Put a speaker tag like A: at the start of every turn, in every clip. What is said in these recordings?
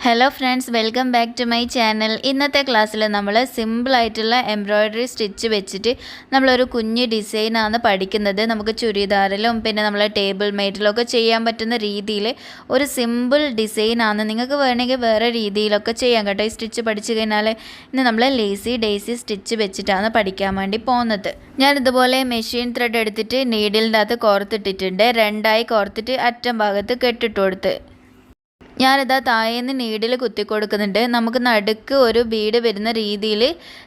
A: Hello friends, welcome back to my channel. ഇന്നത്തെ ക്ലാസ്സിൽ നമ്മൾ സിമ്പിളായിട്ടുള്ള എംബ്രോയ്ഡറി സ്റ്റിച്ച് വെച്ചിട്ട് നമ്മളൊരു കുഞ്ഞ് ഡിസൈനാണ് പഠിക്കുന്നത്. നമുക്ക് ചുരിദാറിലും പിന്നെ നമ്മൾ ടേബിൾ മേറ്റിലും ഒക്കെ ചെയ്യാൻ പറ്റുന്ന രീതിയിൽ ഒരു സിമ്പിൾ ഡിസൈനാണ്. നിങ്ങൾക്ക് വേണമെങ്കിൽ വേറെ രീതിയിലൊക്കെ ചെയ്യാം കേട്ടോ. ഈ സ്റ്റിച്ച് പഠിച്ചു കഴിഞ്ഞാൽ ഇന്ന് നമ്മൾ ലേസി ഡേയ്സി സ്റ്റിച്ച് വെച്ചിട്ടാണ് പഠിക്കാൻ വേണ്ടി പോകുന്നത്. ഞാൻ ഇതുപോലെ മെഷീൻ ത്രെഡ് എടുത്തിട്ട് നീഡിലിൻ്റെ അകത്ത് കോർത്തിട്ടിട്ടുണ്ട്. രണ്ടായി കോർത്തിട്ട് അറ്റം ഭാഗത്ത് കെട്ടിട്ട് കൊടുത്ത് ഞാനിതാ താഴേന്ന് നീഡിൽ കുത്തി കൊടുക്കുന്നുണ്ട്. നമുക്ക് നടുക്ക് ഒരു ബീഡ് വരുന്ന രീതിയിൽ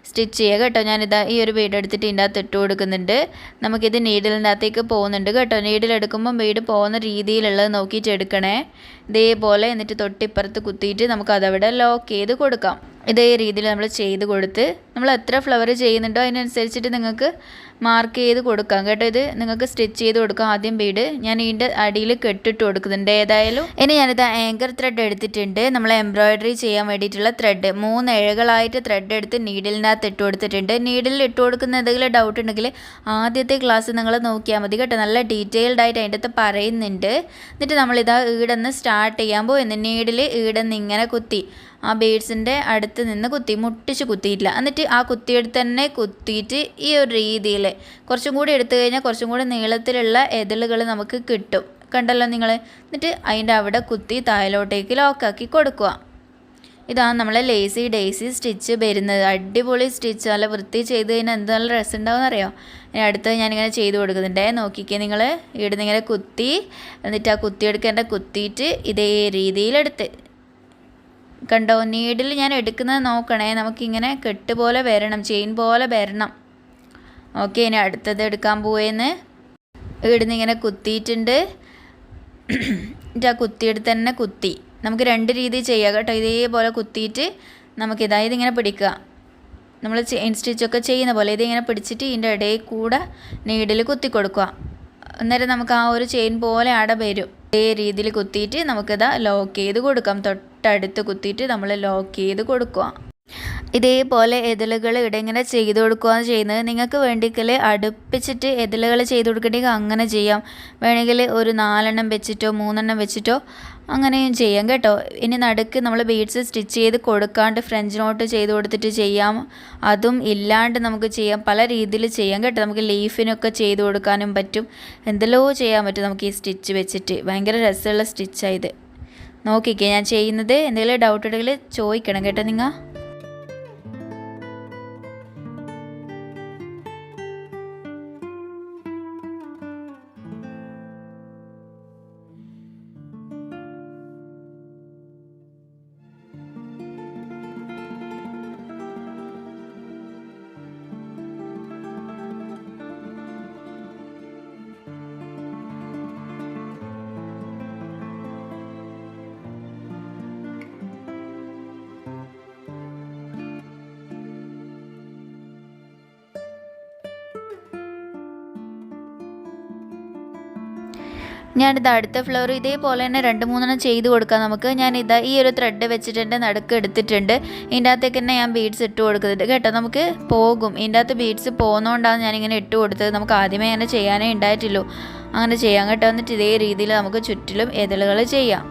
A: സ്റ്റിച്ച് ചെയ്യുക കേട്ടോ. ഞാനിതാ ഈ ഒരു ബീഡ് എടുത്തിട്ട് ഇതിൻ്റെ അകത്ത് ഇട്ട് കൊടുക്കുന്നുണ്ട്. നമുക്കിത് നീഡിലിൻ്റെ അകത്തേക്ക് പോകുന്നുണ്ട് കേട്ടോ. നീഡിലെടുക്കുമ്പം ബീഡ് പോകുന്ന രീതിയിലുള്ളത് നോക്കിയിട്ട് എടുക്കണേ. ഇതേപോലെ എന്നിട്ട് തൊട്ടിപ്പുറത്ത് കുത്തിയിട്ട് നമുക്ക് അതവിടെ ലോക്ക് ചെയ്ത് കൊടുക്കാം. ഇതേ രീതിയിൽ നമ്മൾ ചെയ്ത് കൊടുത്ത് നമ്മൾ എത്ര ഫ്ലവർ ചെയ്യുന്നുണ്ടോ അതിനനുസരിച്ചിട്ട് നിങ്ങൾക്ക് മാർക്ക് ചെയ്ത് കൊടുക്കാം കേട്ടോ. ഇത് നിങ്ങൾക്ക് സ്റ്റിച്ച് ചെയ്ത് കൊടുക്കാം. ആദ്യം ബീഡ് ഞാൻ ഇതിൻ്റെ അടിയിൽ കെട്ടിട്ട് കൊടുക്കുന്നുണ്ട്. ഏതായാലും ഇനി ഞാനിത് ആങ്കർ ത്രെഡ് എടുത്തിട്ടുണ്ട്. നമ്മൾ എംബ്രോയ്ഡറി ചെയ്യാൻ വേണ്ടിയിട്ടുള്ള ത്രെഡ് 3 ഇഴകളായിട്ട് ത്രെഡ് എടുത്ത് നീഡിലിനകത്ത് ഇട്ട് കൊടുത്തിട്ടുണ്ട്. നീഡിലിൽ ഇട്ട് കൊടുക്കുന്ന എന്തെങ്കിലും ഡൗട്ട് ഉണ്ടെങ്കിൽ ആദ്യത്തെ ക്ലാസ് നിങ്ങൾ നോക്കിയാൽ മതി കേട്ടോ. നല്ല ഡീറ്റെയിൽഡ് ആയിട്ട് അതിൻ്റെ അകത്ത് പറയുന്നുണ്ട്. എന്നിട്ട് നമ്മളിതാ ഈടെന്ന് സ്റ്റാർട്ട് ചെയ്യാൻ പോകുന്നു. നീഡിൽ ഈടെന്ന് ഇങ്ങനെ കുത്തി ആ ബീഡ്സിൻ്റെ അടുത്ത് നിന്ന് കുത്തി മുട്ടിച്ച് കുത്തിയിട്ടില്ല. എന്നിട്ട് ആ കുത്തിയെടുത്ത് തന്നെ കുത്തിയിട്ട് ഈ ഒരു രീതിയിൽ കുറച്ചും കൂടി എടുത്തു കഴിഞ്ഞാൽ കുറച്ചും കൂടി നീളത്തിലുള്ള എതിളുകൾ നമുക്ക് കിട്ടും. കണ്ടല്ലോ നിങ്ങൾ. എന്നിട്ട് അതിൻ്റെ അവിടെ കുത്തി താഴോട്ടേക്ക് ലോക്കാക്കി കൊടുക്കുക. ഇതാണ് നമ്മളെ ലേസി ഡേയ്സി സ്റ്റിച്ച് വരുന്നത്. അടിപൊളി സ്റ്റിച്ച്, നല്ല വൃത്തി ചെയ്ത് കഴിഞ്ഞാൽ എന്ത് നല്ല രസം ഉണ്ടാവും എന്നറിയാം. ഇനി അടുത്ത് ഞാനിങ്ങനെ ചെയ്ത് കൊടുക്കുന്നുണ്ട്. നോക്കിക്കേ നിങ്ങൾ. ഇവിടുന്ന് ഇങ്ങനെ കുത്തി എന്നിട്ട് ആ കുത്തിയെടുക്കേണ്ട കുത്തിയിട്ട് ഇതേ രീതിയിലെടുത്ത് കണ്ടോ. നീഡിൽ ഞാൻ എടുക്കുന്നത് നോക്കണേ. നമുക്കിങ്ങനെ കെട്ട് പോലെ വരണം, ചെയിൻ പോലെ വരണം. ഓക്കെ, ഇനി അടുത്തത് എടുക്കാൻ പോയെന്ന് ഇവിടുന്ന് ഇങ്ങനെ കുത്തിയിട്ടുണ്ട്. ആ കുത്തിയെടുത്ത് തന്നെ കുത്തി. നമുക്ക് 2 രീതി ചെയ്യാം കേട്ടോ. ഇതേപോലെ കുത്തിയിട്ട് നമുക്കിതാ ഇതിങ്ങനെ പിടിക്കുക. നമ്മൾ ചെയിൻ സ്റ്റിച്ചൊക്കെ ചെയ്യുന്ന പോലെ ഇതിങ്ങനെ പിടിച്ചിട്ട് ഇതിൻ്റെ ഇടയിൽ കൂടെ നീഡിൽ കുത്തി കൊടുക്കുക. അന്നേരം നമുക്ക് ആ ഒരു ചെയിൻ പോലെ അവിടെ വരും. ഇതേ രീതിയിൽ കുത്തിയിട്ട് നമുക്കിതാ ലോക്ക് ചെയ്ത് കൊടുക്കാം. തൊട്ടടുത്ത് കുത്തിയിട്ട് നമ്മൾ ലോക്ക് ചെയ്ത് കൊടുക്കുക. ഇതേപോലെ എതിലുകൾ ഇങ്ങനെ ചെയ്ത് കൊടുക്കുകയാണ് ചെയ്യുന്നത്. നിങ്ങൾക്ക് വേണ്ടിയെങ്കിൽ അടുപ്പിച്ചിട്ട് എതിലുകൾ ചെയ്ത് കൊടുക്കണമെങ്കിൽ അങ്ങനെ ചെയ്യാം. വേണമെങ്കിൽ ഒരു 4 വെച്ചിട്ടോ 3 വെച്ചിട്ടോ അങ്ങനെയും ചെയ്യാം കേട്ടോ. ഇനി നടുക്ക് നമ്മൾ ബീഡ്സ് സ്റ്റിച്ച് ചെയ്ത് കൊടുക്കാണ്ട് ഫ്രഞ്ച് നോട്ട് ചെയ്ത് കൊടുത്തിട്ട് ചെയ്യാം. അതും ഇല്ലാണ്ട് നമുക്ക് ചെയ്യാം. പല രീതിയിൽ ചെയ്യാം കേട്ടോ. നമുക്ക് ലീഫിനൊക്കെ ചെയ്ത് കൊടുക്കാനും പറ്റും. എന്തെല്ലോ ചെയ്യാൻ പറ്റും നമുക്ക് ഈ സ്റ്റിച്ച് വെച്ചിട്ട്. ഭയങ്കര രസമുള്ള സ്റ്റിച്ചായത്. നോക്കിക്കേ ഞാൻ ചെയ്യുന്നത്. എന്തെങ്കിലും ഡൗട്ട് ഉണ്ടെങ്കിൽ ചോദിക്കണം കേട്ടോ നിങ്ങൾ. ഞാനിത് അടുത്ത ഫ്ലവർ ഇതേപോലെ തന്നെ 2-3 ചെയ്ത് കൊടുക്കാം നമുക്ക്. ഞാനിതാ ഈ ഒരു ത്രെഡ് വെച്ചിട്ട് നടുക്ക് എടുത്തിട്ടുണ്ട്. ഇതിൻ്റെ അകത്തേക്ക് തന്നെ ഞാൻ ബീഡ്സ് ഇട്ട് കൊടുക്കുന്നുണ്ട് കേട്ടോ. നമുക്ക് പോകും. ഇതിൻ്റെ അകത്ത് ബീഡ്സ് പോകുന്നതുകൊണ്ടാണ് ഞാനിങ്ങനെ ഇട്ട് കൊടുത്തത്. നമുക്ക് ആദ്യമേ അങ്ങനെ ചെയ്യാനേ ഉണ്ടായിട്ടില്ലൂ. അങ്ങനെ ചെയ്യാം കേട്ടോ. എന്നിട്ട് ഇതേ രീതിയിൽ നമുക്ക് ചുറ്റിലും എതിളുകൾ ചെയ്യാം.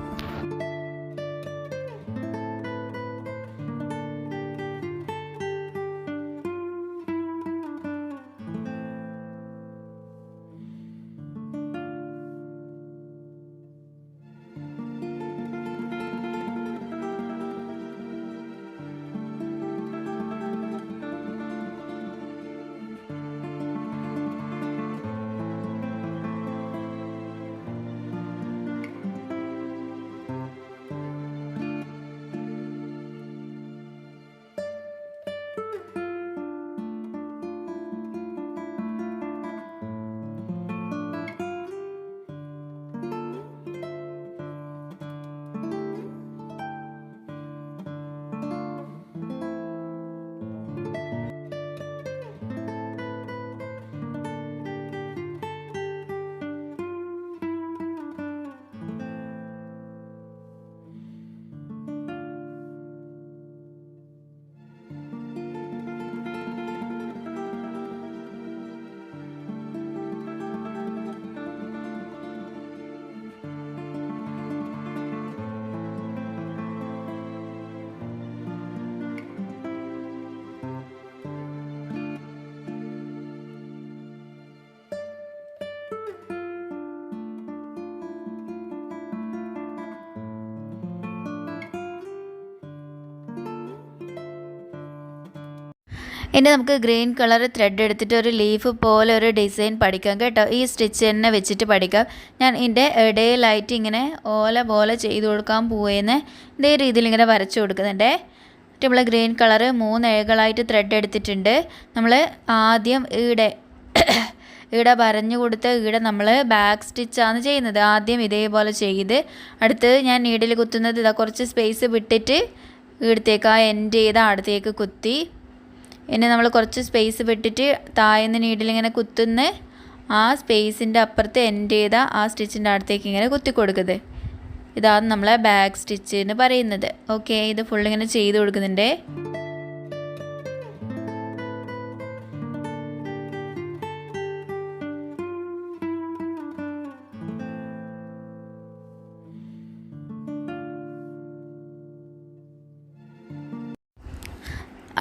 A: ഇനി നമുക്ക് ഗ്രീൻ കളർ ത്രെഡ് എടുത്തിട്ട് ഒരു ലീഫ് പോലെ ഒരു ഡിസൈൻ പഠിക്കാം കേട്ടോ. ഈ സ്റ്റിച്ച് തന്നെ വെച്ചിട്ട് പഠിക്കാം. ഞാൻ ഇതിൻ്റെ ഇടയിലായിട്ട് ഇങ്ങനെ ഓല പോലെ ചെയ്ത് കൊടുക്കാൻ പോവുകയെന്ന് ഇതേ രീതിയിൽ ഇങ്ങനെ വരച്ചു കൊടുക്കുന്നുണ്ടേ. നമ്മൾ ഗ്രീൻ കളർ 3 ഇഴകളായിട്ട് ത്രെഡ് എടുത്തിട്ടുണ്ട്. നമ്മൾ ആദ്യം ഇവിടെ വരഞ്ഞു കൊടുത്ത് ഇവിടെ നമ്മൾ ബാക്ക് സ്റ്റിച്ചാണ് ചെയ്യുന്നത്. ആദ്യം ഇതേപോലെ ചെയ്ത് അടുത്ത് ഞാൻ നീഡിൽ കുത്തുന്നത് ഇതാ കുറച്ച് സ്പേസ് വിട്ടിട്ട് ഇവിടത്തേക്ക് ആ എൻഡ് ചെയ്ത് അടുത്തേക്ക് കുത്തി. ഇനി നമ്മൾ കുറച്ച് സ്പേസ് വിട്ടിട്ട് താഴ്ന്ന് നീഡിലിങ്ങനെ കുത്തുന്ന ആ സ്പേസിൻ്റെ അപ്പുറത്ത് എൻഡ് ചെയ്ത ആ സ്റ്റിച്ചിൻ്റെ അടുത്തേക്ക് ഇങ്ങനെ കുത്തി കൊടുക്കുന്നത്. ഇതാണ് നമ്മളെ ബാക്ക് സ്റ്റിച്ച് എന്ന് പറയുന്നത്. ഓക്കെ, ഇത് ഫുള്ളിങ്ങനെ ചെയ്ത് കൊടുക്കുന്നുണ്ട്.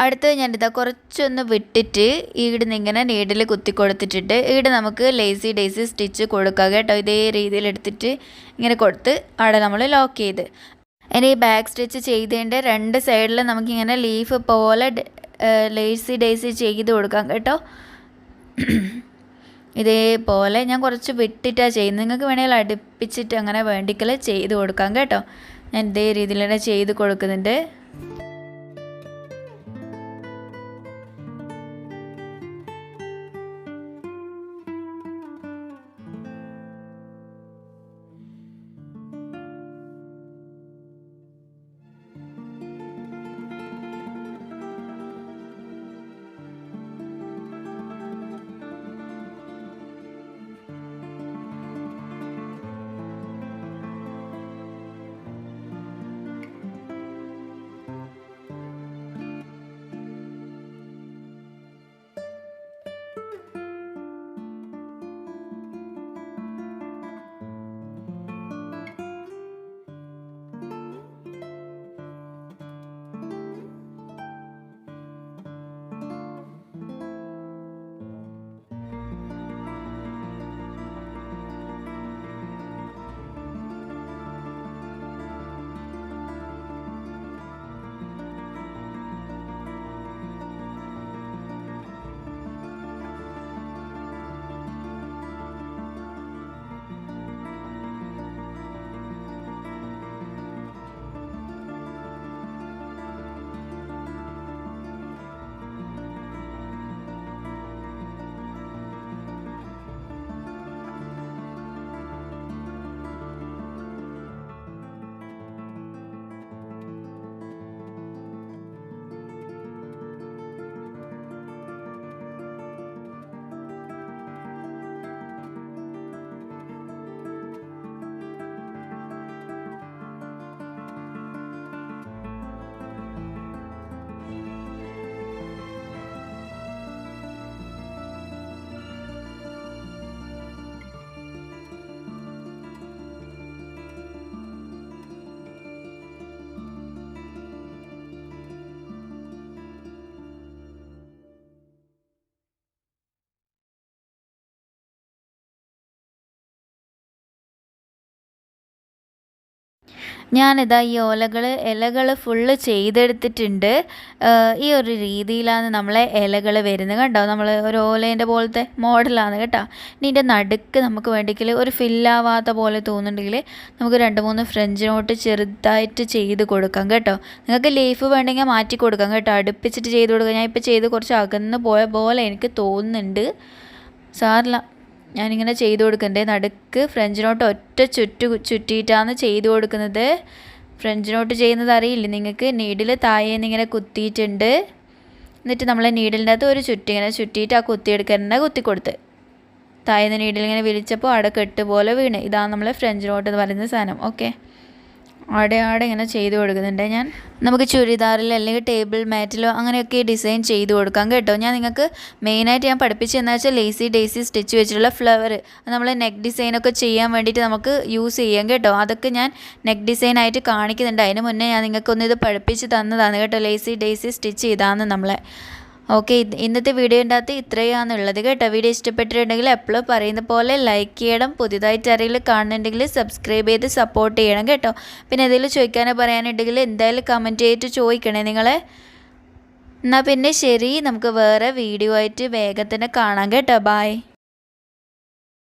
A: അടുത്ത് ഞാനിതാ കുറച്ചൊന്ന് വിട്ടിട്ട് ഈടുന്ന് ഇങ്ങനെ നീഡിൽ കുത്തി കൊടുത്തിട്ടുണ്ട്. ഈട് നമുക്ക് ലേസി ഡേസി സ്റ്റിച്ച് കൊടുക്കാം കേട്ടോ. ഇതേ രീതിയിൽ എടുത്തിട്ട് ഇങ്ങനെ കൊടുത്ത് അവിടെ നമ്മൾ ലോക്ക് ചെയ്ത്. ഇനി ഈ ബാക്ക് സ്റ്റിച്ച് ചെയ്തതിൻ്റെ 2 സൈഡിൽ നമുക്കിങ്ങനെ ലീഫ് പോലെ ലേസി ഡേസി ചെയ്ത് കൊടുക്കാം കേട്ടോ. ഇതേപോലെ ഞാൻ കുറച്ച് വിട്ടിട്ടാണ് ചെയ്യുന്നത്. നിങ്ങൾക്ക് വേണമെങ്കിൽ അടുപ്പിച്ചിട്ട് അങ്ങനെ വേണ്ടിക്കൽ ചെയ്ത് കൊടുക്കാം കേട്ടോ. ഞാൻ ഇതേ രീതിയിൽ തന്നെ ചെയ്ത് കൊടുക്കുന്നുണ്ട്. ഞാനിതാ ഈ ഇലകൾ ഫുള്ള് ചെയ്തെടുത്തിട്ടുണ്ട്. ഈ ഒരു രീതിയിലാണ് നമ്മളെ ഇലകൾ വരുന്നത് കണ്ടോ. നമ്മൾ ഒരു ഓലേൻ്റെ പോലത്തെ മോഡലാണ് കേട്ടോ. ഇനി ഇതിൻ്റെ നടുക്ക് നമുക്ക് വേണ്ടിയെങ്കിൽ ഒരു ഫില്ലാവാത്ത പോലെ തോന്നുന്നുണ്ടെങ്കിൽ നമുക്ക് 2-3 ഫ്രഞ്ച് നോട്ട് ചെറുതായിട്ട് ചെയ്ത് കൊടുക്കാം കേട്ടോ. നിങ്ങൾക്ക് ലീഫ് വേണമെങ്കിൽ മാറ്റി കൊടുക്കാം കേട്ടോ. അടുപ്പിച്ചിട്ട് ചെയ്ത് കൊടുക്കാം. ഞാൻ ഇപ്പോൾ ചെയ്ത് കുറച്ച് അകന്ന് പോയ പോലെ എനിക്ക് തോന്നുന്നുണ്ട്. സാറില്ല, ഞാനിങ്ങനെ ചെയ്ത് കൊടുക്കണ്ടേ. നടുക്ക് ഫ്രഞ്ച് നോട്ട് ഒറ്റ ചുറ്റിയിട്ടാണ് ചെയ്ത് കൊടുക്കുന്നത്. ഫ്രഞ്ച് നോട്ട് ചെയ്യുന്നത് അറിയില്ല നിങ്ങൾക്ക്. നീഡിൽ താഴേന്ന് ഇങ്ങനെ കുത്തിയിട്ടുണ്ട്. എന്നിട്ട് നമ്മൾ നീഡിലിൻ്റെ അകത്ത് ഒരു ഇങ്ങനെ ചുറ്റിയിട്ട് ആ കുത്തിയെടുക്കാൻ കുത്തി കൊടുത്ത് താഴേന്ന് നീഡിൽ ഇങ്ങനെ വിരിച്ചപ്പോൾ അവിടെ കെട്ട് പോലെ വീണ്. ഇതാണ് നമ്മൾ ഫ്രഞ്ച് നോട്ട് എന്ന് പറയുന്ന സാധനം. ഓക്കെ, അവിടെ ഇങ്ങനെ ചെയ്ത് കൊടുക്കുന്നുണ്ട് ഞാൻ. നമുക്ക് ചുരിദാറിൽ അല്ലെങ്കിൽ ടേബിൾ മാറ്റിലോ അങ്ങനെയൊക്കെ ഡിസൈൻ ചെയ്ത് കൊടുക്കാം കേട്ടോ. ഞാൻ നിങ്ങൾക്ക് മെയിനായിട്ട് ഞാൻ പഠിപ്പിച്ചതെന്ന് വെച്ചാൽ ലേസി ഡേസി സ്റ്റിച്ച് വെച്ചിട്ടുള്ള ഫ്ലവർ നമ്മൾ നെക്ക് ഡിസൈനൊക്കെ ചെയ്യാൻ വേണ്ടിയിട്ട് നമുക്ക് യൂസ് ചെയ്യാം കേട്ടോ. അതൊക്കെ ഞാൻ നെക്ക് ഡിസൈനായിട്ട് കാണിക്കുന്നുണ്ട്. അതിന് മുന്നേ ഞാൻ നിങ്ങൾക്കൊന്ന് ഇത് പഠിപ്പിച്ച് തന്നതാണ് കേട്ടോ. ലേസി ഡേസി സ്റ്റിച്ച് ചെയ്താണ് നമ്മളെ. ഓക്കെ, ഇന്നത്തെ വീഡിയോൻ്റെ അകത്ത് ഇത്രയാണുള്ളത് കേട്ടോ. വീഡിയോ ഇഷ്ടപ്പെട്ടിട്ടുണ്ടെങ്കിൽ എപ്പോഴും പറയുന്ന പോലെ ലൈക്ക് ചെയ്യണം. പുതിയതായിട്ട് ആരെങ്കിലും കാണുന്നുണ്ടെങ്കിൽ സബ്സ്ക്രൈബ് ചെയ്ത് സപ്പോർട്ട് ചെയ്യണം കേട്ടോ. പിന്നെ എന്തെങ്കിലും ചോദിക്കാനോ പറയാനുണ്ടെങ്കിൽ എന്തായാലും കമൻറ്റ് ചെയ്തിട്ട് ചോദിക്കണേ നിങ്ങളെ. എന്നാൽ പിന്നെ ശരി, നമുക്ക് വേറെ വീഡിയോ ആയിട്ട് വേഗം തന്നെ കാണാം കേട്ടോ. ബായ്.